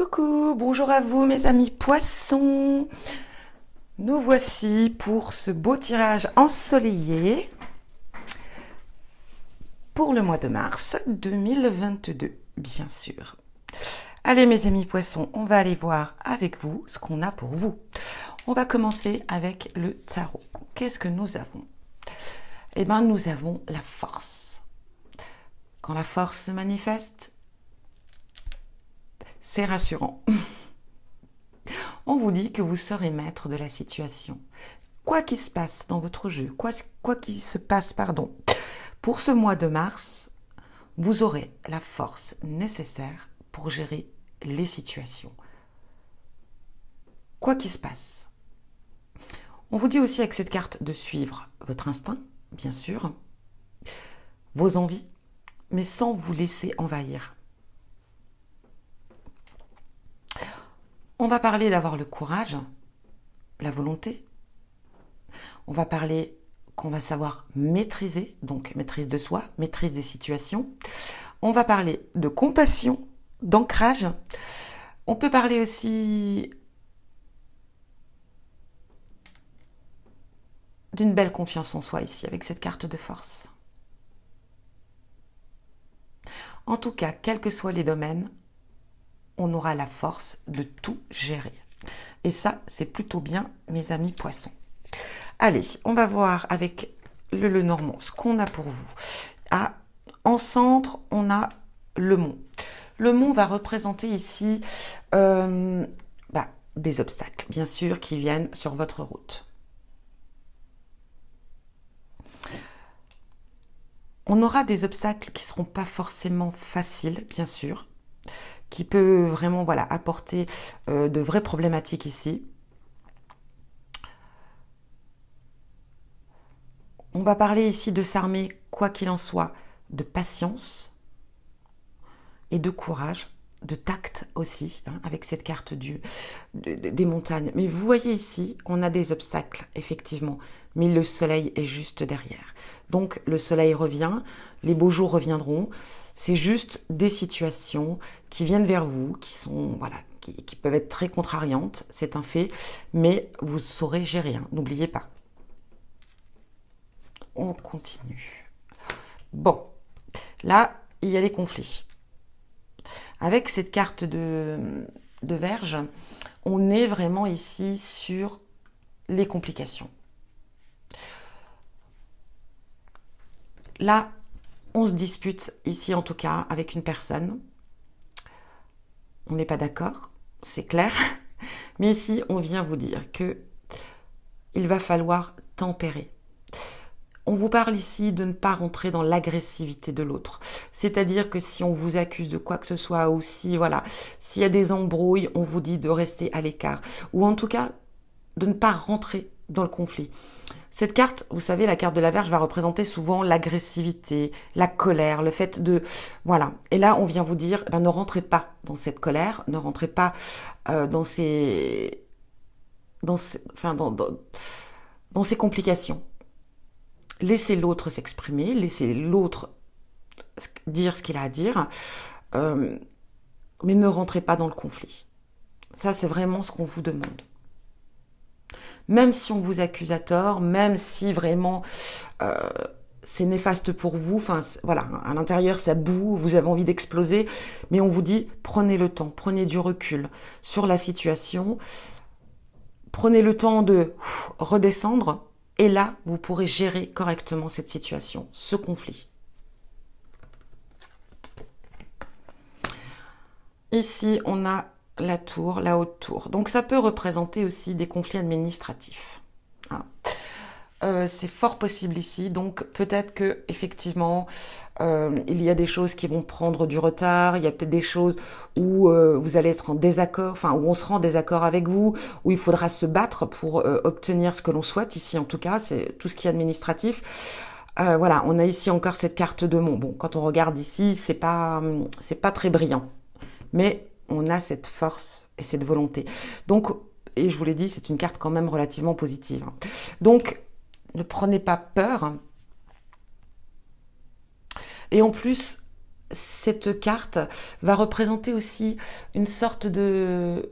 Coucou, bonjour à vous mes amis poissons. Nous voici pour ce beau tirage ensoleillé pour le mois de mars 2022, bien sûr. Allez mes amis poissons, on va aller voir avec vous ce qu'on a pour vous. On va commencer avec le tarot. Qu'est-ce que nous avons? Eh bien, nous avons la force. Quand la force se manifeste, c'est rassurant. On vous dit que vous serez maître de la situation. Quoi qu'il se passe dans votre jeu, quoi qu'il se passe, pardon, pour ce mois de mars, vous aurez la force nécessaire pour gérer les situations. Quoi qu'il se passe. On vous dit aussi avec cette carte de suivre votre instinct, bien sûr, vos envies, mais sans vous laisser envahir. On va parler d'avoir le courage, la volonté. On va parler qu'on va savoir maîtriser, donc maîtrise de soi, maîtrise des situations. On va parler de compassion, d'ancrage. On peut parler aussi d'une belle confiance en soi ici, avec cette carte de force. En tout cas, quels que soient les domaines, on aura la force de tout gérer. Et ça, c'est plutôt bien, mes amis poissons. Allez, on va voir avec le Lenormand ce qu'on a pour vous. Ah, en centre, on a le mont. Le mont va représenter ici des obstacles, bien sûr, qui viennent sur votre route. On aura des obstacles qui ne seront pas forcément faciles, bien sûr, qui peut vraiment apporter de vraies problématiques ici. On va parler ici de s'armer, quoi qu'il en soit, de patience et de courage, de tact aussi, avec cette carte des montagnes. Mais vous voyez ici, on a des obstacles, effectivement, mais le soleil est juste derrière. Donc le soleil revient, les beaux jours reviendront. C'est juste des situations qui viennent vers vous, qui sont qui peuvent être très contrariantes, c'est un fait, mais vous saurez gérer, n'oubliez pas. On continue. Bon, là, il y a les conflits. Avec cette carte de Vierge, on est vraiment ici sur les complications. Là, on se dispute ici, en tout cas, avec une personne. On n'est pas d'accord, c'est clair. Mais ici, on vient vous dire que il va falloir tempérer. On vous parle ici de ne pas rentrer dans l'agressivité de l'autre. C'est-à-dire que si on vous accuse de quoi que ce soit, ou si, s'il y a des embrouilles, on vous dit de rester à l'écart. Ou en tout cas, de ne pas rentrer dans le conflit. Cette carte, vous savez, la carte de la Vierge va représenter souvent l'agressivité, la colère, le fait de... Voilà. Et là, on vient vous dire, ne rentrez pas dans cette colère, ne rentrez pas dans ces complications. Laissez l'autre s'exprimer, laissez l'autre dire ce qu'il a à dire, mais ne rentrez pas dans le conflit. Ça, c'est vraiment ce qu'on vous demande. Même si on vous accuse à tort, même si vraiment c'est néfaste pour vous, à l'intérieur ça boue, vous avez envie d'exploser, mais on vous dit prenez le temps, prenez du recul sur la situation, prenez le temps de redescendre, et là vous pourrez gérer correctement cette situation, ce conflit. Ici on a la tour, la haute tour. Donc ça peut représenter aussi des conflits administratifs. C'est fort possible ici. Donc peut-être que effectivement il y a des choses qui vont prendre du retard. Il y a peut-être des choses où vous allez être en désaccord, où on sera en désaccord avec vous, où il faudra se battre pour obtenir ce que l'on souhaite. Ici en tout cas, c'est tout ce qui est administratif. On a ici encore cette carte de mont. Bon, quand on regarde ici, c'est pas très brillant, mais on a cette force et cette volonté. Donc, et je vous l'ai dit, c'est une carte quand même relativement positive. Donc, ne prenez pas peur. Et en plus, cette carte va représenter aussi une sorte de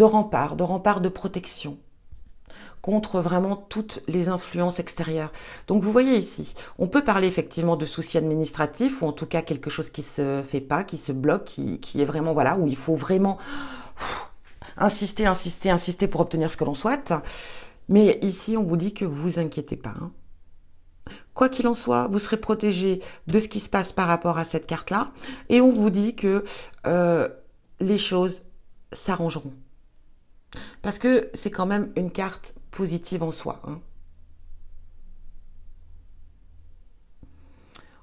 rempart de protection contre vraiment toutes les influences extérieures. Donc vous voyez ici, on peut parler effectivement de soucis administratifs ou en tout cas quelque chose qui se fait pas, qui se bloque, qui est vraiment, voilà, où il faut vraiment insister pour obtenir ce que l'on souhaite. Mais ici, on vous dit que vous inquiétez pas. Hein. Quoi qu'il en soit, vous serez protégé de ce qui se passe par rapport à cette carte-là. Et on vous dit que les choses s'arrangeront. Parce que c'est quand même une carte positive en soi. Hein.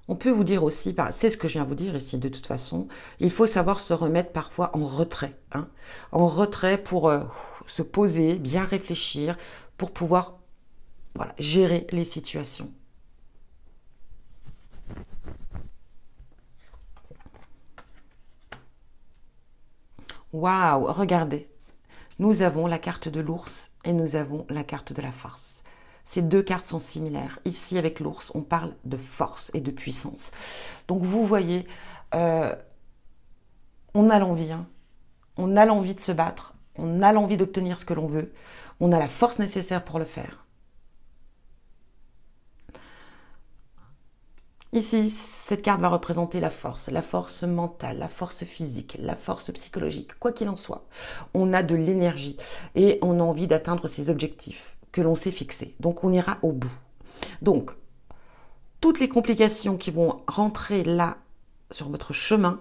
On peut vous dire aussi, c'est ce que je viens de vous dire ici de toute façon, il faut savoir se remettre parfois en retrait. Hein. En retrait pour se poser, bien réfléchir, pour pouvoir gérer les situations. Waouh, regardez. Nous avons la carte de l'ours et nous avons la carte de la force. Ces deux cartes sont similaires. Ici, avec l'ours, on parle de force et de puissance. Donc, vous voyez, on a l'envie. Hein. On a l'envie de se battre. On a l'envie d'obtenir ce que l'on veut. On a la force nécessaire pour le faire. Ici, cette carte va représenter la force mentale, la force physique, la force psychologique, quoi qu'il en soit. On a de l'énergie et on a envie d'atteindre ses objectifs que l'on s'est fixés. Donc, on ira au bout. Donc, toutes les complications qui vont rentrer là sur votre chemin,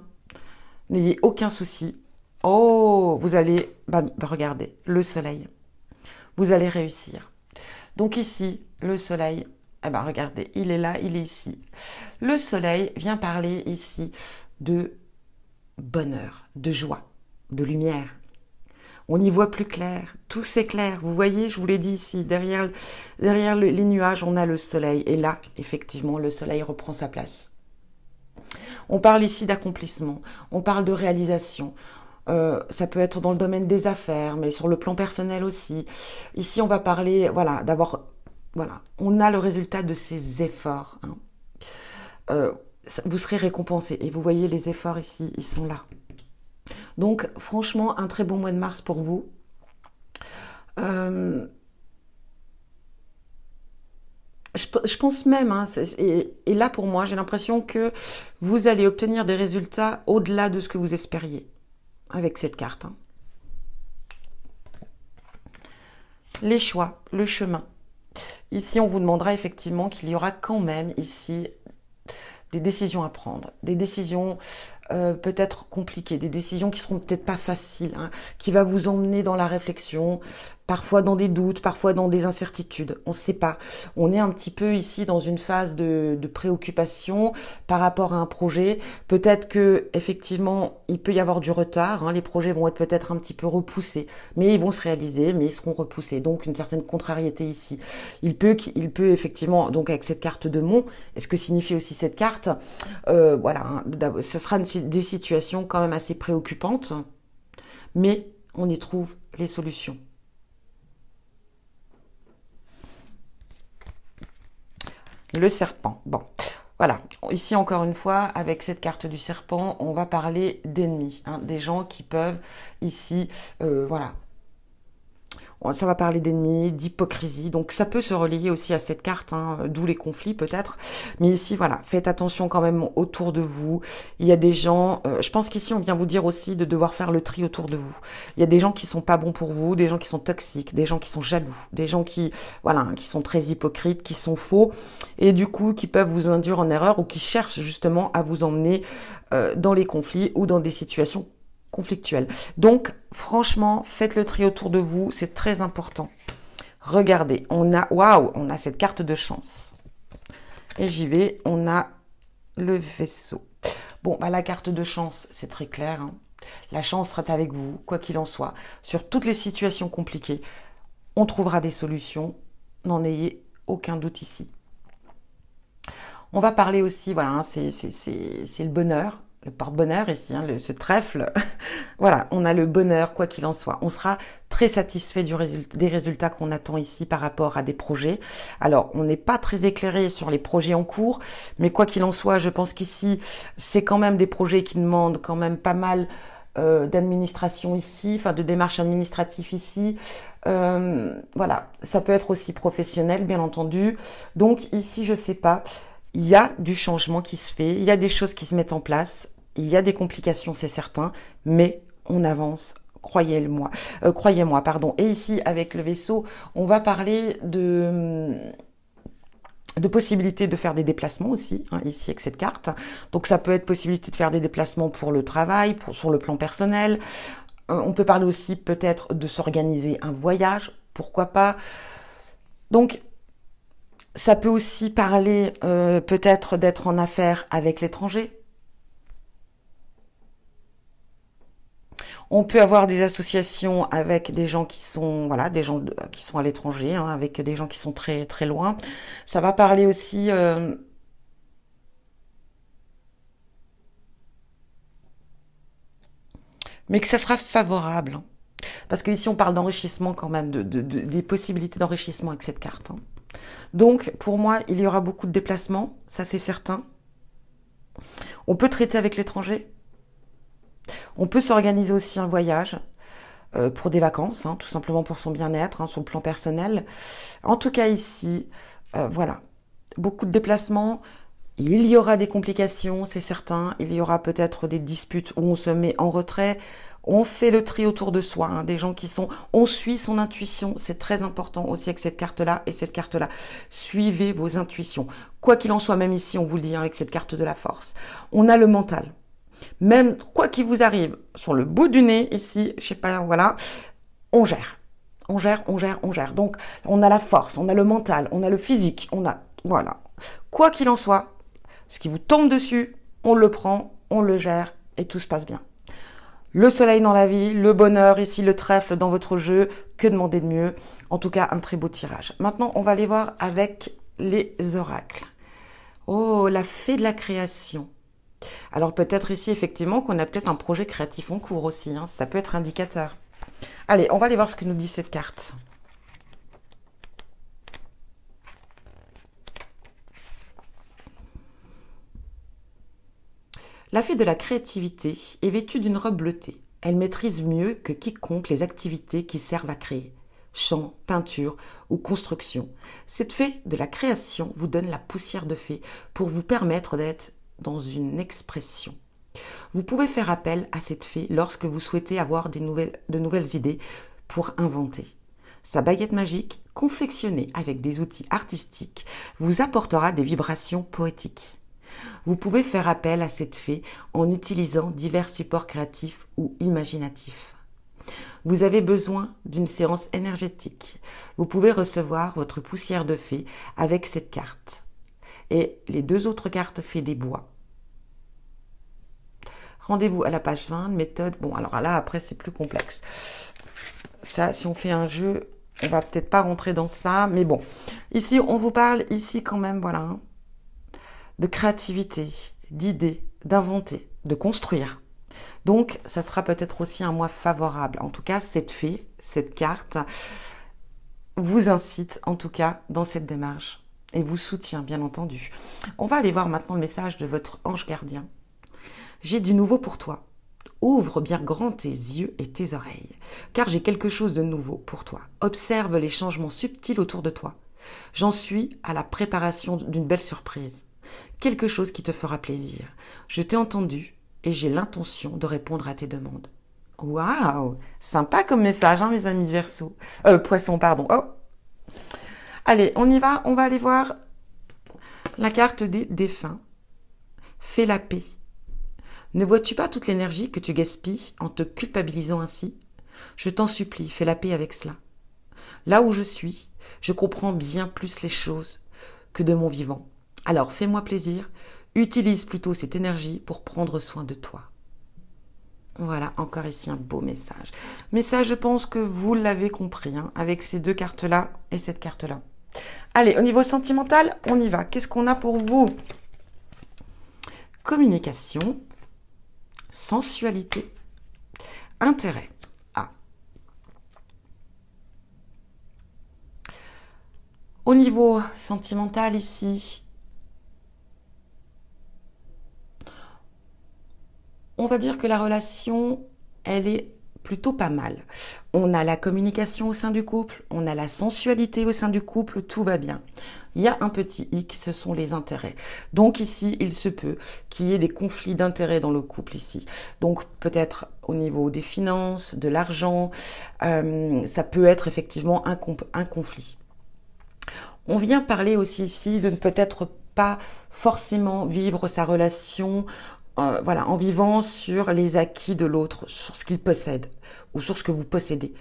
n'ayez aucun souci. Oh, vous allez, regardez, le soleil. Vous allez réussir. Donc ici, le soleil, regardez, il est là, il est ici. Le soleil vient parler ici de bonheur, de joie, de lumière. On y voit plus clair, tout s'éclaire. Vous voyez, je vous l'ai dit ici, derrière les nuages, on a le soleil. Et là, effectivement, le soleil reprend sa place. On parle ici d'accomplissement, on parle de réalisation. Ça peut être dans le domaine des affaires, mais sur le plan personnel aussi. Ici, on va parler, d'avoir... on a le résultat de ces efforts. Hein. Vous serez récompensé. Et vous voyez les efforts ici, ils sont là. Donc, franchement, un très bon mois de mars pour vous. Je pense même, hein, et là pour moi, j'ai l'impression que vous allez obtenir des résultats au-delà de ce que vous espériez avec cette carte. Hein. Les choix, le chemin. Ici, on vous demandera effectivement qu'il y aura quand même ici des décisions à prendre, des décisions peut-être compliquées, des décisions qui seront peut-être pas faciles, hein, qui va vous emmener dans la réflexion, parfois dans des doutes, parfois dans des incertitudes. On ne sait pas. On est un petit peu ici dans une phase de préoccupation par rapport à un projet. Peut-être que effectivement, il peut y avoir du retard. Hein, les projets vont être peut-être un petit peu repoussés, mais ils vont se réaliser, mais ils seront repoussés. Donc une certaine contrariété ici. Il peut effectivement, donc avec cette carte de Mont, et ce que signifie aussi cette carte, hein, ce sera des situations quand même assez préoccupantes, mais on y trouve les solutions. Le serpent. Bon, voilà. Ici, encore une fois, avec cette carte du serpent, on va parler d'ennemis, hein, des gens qui peuvent ici, ça va parler d'ennemis, d'hypocrisie. Donc, ça peut se relier aussi à cette carte, hein, d'où les conflits peut-être. Mais ici, faites attention quand même autour de vous. Il y a des gens, je pense qu'ici, on vient vous dire aussi de devoir faire le tri autour de vous. Il y a des gens qui sont pas bons pour vous, des gens qui sont toxiques, des gens qui sont jaloux, des gens qui sont très hypocrites, qui sont faux, et du coup, qui peuvent vous induire en erreur ou qui cherchent justement à vous emmener dans les conflits ou dans des situations conflictuelle. Donc, franchement, faites le tri autour de vous, c'est très important. Regardez, on a cette carte de chance. Et j'y vais, on a le vaisseau. Bon, la carte de chance, c'est très clair. Hein. La chance sera avec vous, quoi qu'il en soit. Sur toutes les situations compliquées, on trouvera des solutions. N'en ayez aucun doute ici. On va parler aussi, c'est le bonheur. le porte-bonheur ici, hein, ce trèfle. Voilà, on a le bonheur, quoi qu'il en soit. On sera très satisfait des résultats qu'on attend ici par rapport à des projets. Alors, on n'est pas très éclairé sur les projets en cours, mais quoi qu'il en soit, je pense qu'ici, c'est quand même des projets qui demandent quand même pas mal d'administration ici, enfin de démarches administratives ici. Voilà, ça peut être aussi professionnel, bien entendu. Donc ici, je sais pas, il y a du changement qui se fait, il y a des choses qui se mettent en place, il y a des complications, c'est certain, mais on avance. Croyez-moi, pardon. Et ici, avec le vaisseau, on va parler de possibilité de faire des déplacements aussi, hein, ici avec cette carte. Donc ça peut être possibilité de faire des déplacements pour le travail, sur le plan personnel. On peut parler aussi peut-être de s'organiser un voyage, pourquoi pas. Donc ça peut aussi parler peut-être d'être en affaires avec l'étranger. On peut avoir des associations avec des gens qui sont, voilà, des gens qui sont à l'étranger, hein, avec des gens qui sont très très loin. Ça va parler aussi mais que ça sera favorable, hein. Parce que ici on parle d'enrichissement quand même, des possibilités d'enrichissement avec cette carte, hein. Donc pour moi, il y aura beaucoup de déplacements, ça c'est certain. On peut traiter avec l'étranger. On peut s'organiser aussi un voyage pour des vacances, hein, tout simplement pour son bien-être, hein, sur le plan personnel. En tout cas ici, voilà, beaucoup de déplacements. Il y aura des complications, c'est certain. Il y aura peut-être des disputes où on se met en retrait. On fait le tri autour de soi, hein, des gens qui sont... On suit son intuition, c'est très important aussi avec cette carte-là et cette carte-là. Suivez vos intuitions. Quoi qu'il en soit, même ici, on vous le dit, hein, avec cette carte de la force. On a le mental. Même quoi qu'il vous arrive, sur le bout du nez, ici, je sais pas, voilà, on gère. On gère, on gère, on gère. Donc, on a la force, on a le mental, on a le physique, on a... Voilà. Quoi qu'il en soit, ce qui vous tombe dessus, on le prend, on le gère et tout se passe bien. Le soleil dans la vie, le bonheur, ici le trèfle dans votre jeu, que demander de mieux? En tout cas, un très beau tirage. Maintenant, on va aller voir avec les oracles. Oh, la fée de la création. Alors peut-être ici, effectivement, qu'on a peut-être un projet créatif en cours aussi, hein, ça peut être indicateur. Allez, on va aller voir ce que nous dit cette carte. La fée de la créativité est vêtue d'une robe bleutée. Elle maîtrise mieux que quiconque les activités qui servent à créer. Chant, peinture ou construction. Cette fée de la création vous donne la poussière de fée pour vous permettre d'être dans une expression. Vous pouvez faire appel à cette fée lorsque vous souhaitez avoir de nouvelles idées pour inventer. Sa baguette magique, confectionnée avec des outils artistiques, vous apportera des vibrations poétiques. Vous pouvez faire appel à cette fée en utilisant divers supports créatifs ou imaginatifs. Vous avez besoin d'une séance énergétique. Vous pouvez recevoir votre poussière de fée avec cette carte. Et les deux autres cartes fées des bois. Rendez-vous à la page 20, méthode. Bon, alors là, après, c'est plus complexe. Ça, si on fait un jeu, on va peut-être pas rentrer dans ça. Mais bon, ici, on vous parle, ici quand même, voilà, hein, de créativité, d'idées, d'inventer, de construire. Donc, ça sera peut-être aussi un mois favorable. En tout cas, cette fée, cette carte, vous incite, en tout cas, dans cette démarche. Et vous soutient, bien entendu. On va aller voir maintenant le message de votre ange gardien. J'ai du nouveau pour toi. Ouvre bien grand tes yeux et tes oreilles, car j'ai quelque chose de nouveau pour toi. Observe les changements subtils autour de toi. J'en suis à la préparation d'une belle surprise. Quelque chose qui te fera plaisir. Je t'ai entendu et j'ai l'intention de répondre à tes demandes. Waouh, sympa comme message, hein, mes amis Verseau. Poisson, pardon. Oh. Allez, on y va. On va aller voir la carte des défunts. Fais la paix. Ne vois-tu pas toute l'énergie que tu gaspilles en te culpabilisant ainsi? Je t'en supplie, fais la paix avec cela. Là où je suis, je comprends bien plus les choses que de mon vivant. Alors fais-moi plaisir, utilise plutôt cette énergie pour prendre soin de toi. Voilà, encore ici un beau message. Mais ça, je pense que vous l'avez compris, hein, avec ces deux cartes-là et cette carte-là. Allez, au niveau sentimental, on y va. Qu'est-ce qu'on a pour vous? Communication. sensualité, intérêt. Ah. Au niveau sentimental ici, on va dire que la relation, elle est plutôt pas mal. On a la communication au sein du couple, on a la sensualité au sein du couple, tout va bien. Il y a un petit hic, ce sont les intérêts. Donc ici, il se peut qu'il y ait des conflits d'intérêts dans le couple ici. Donc peut-être au niveau des finances, de l'argent, ça peut être effectivement un conflit. On vient parler aussi ici de ne peut-être pas forcément vivre sa relation voilà, en vivant sur les acquis de l'autre, sur ce qu'il possède ou sur ce que vous possédez.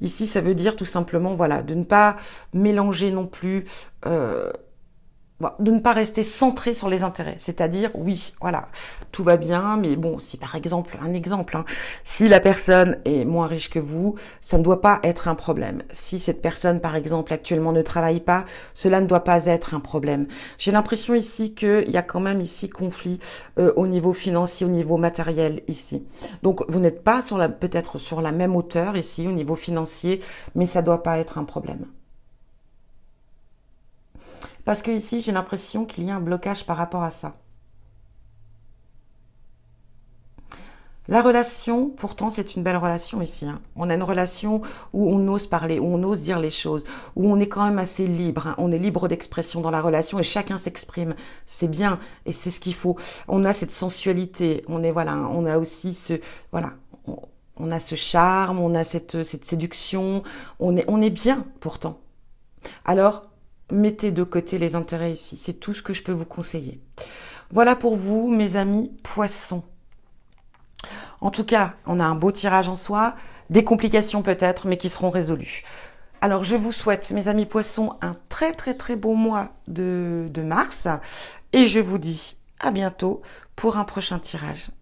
Ici, ça veut dire tout simplement, voilà, de ne pas mélanger non plus, de ne pas rester centré sur les intérêts. C'est-à-dire, oui, voilà, tout va bien, mais bon, si par exemple, si la personne est moins riche que vous, ça ne doit pas être un problème. Si cette personne, par exemple, actuellement ne travaille pas, cela ne doit pas être un problème. J'ai l'impression ici qu'il y a quand même ici conflit au niveau financier, au niveau matériel ici. Donc, vous n'êtes pas peut-être sur la même hauteur ici, au niveau financier, mais ça ne doit pas être un problème. Parce que ici, j'ai l'impression qu'il y a un blocage par rapport à ça. La relation, pourtant, c'est une belle relation ici. On a une relation où on ose parler, où on ose dire les choses, où on est quand même assez libre. On est libre d'expression dans la relation et chacun s'exprime. C'est bien et c'est ce qu'il faut. On a cette sensualité. On a aussi on a ce charme, on a cette séduction. On est bien pourtant. Alors, mettez de côté les intérêts ici. C'est tout ce que je peux vous conseiller. Voilà pour vous, mes amis poissons. En tout cas, on a un beau tirage en soi, des complications peut-être, mais qui seront résolues. Alors, je vous souhaite, mes amis poissons, un très très très beau mois de mars. Et je vous dis à bientôt pour un prochain tirage.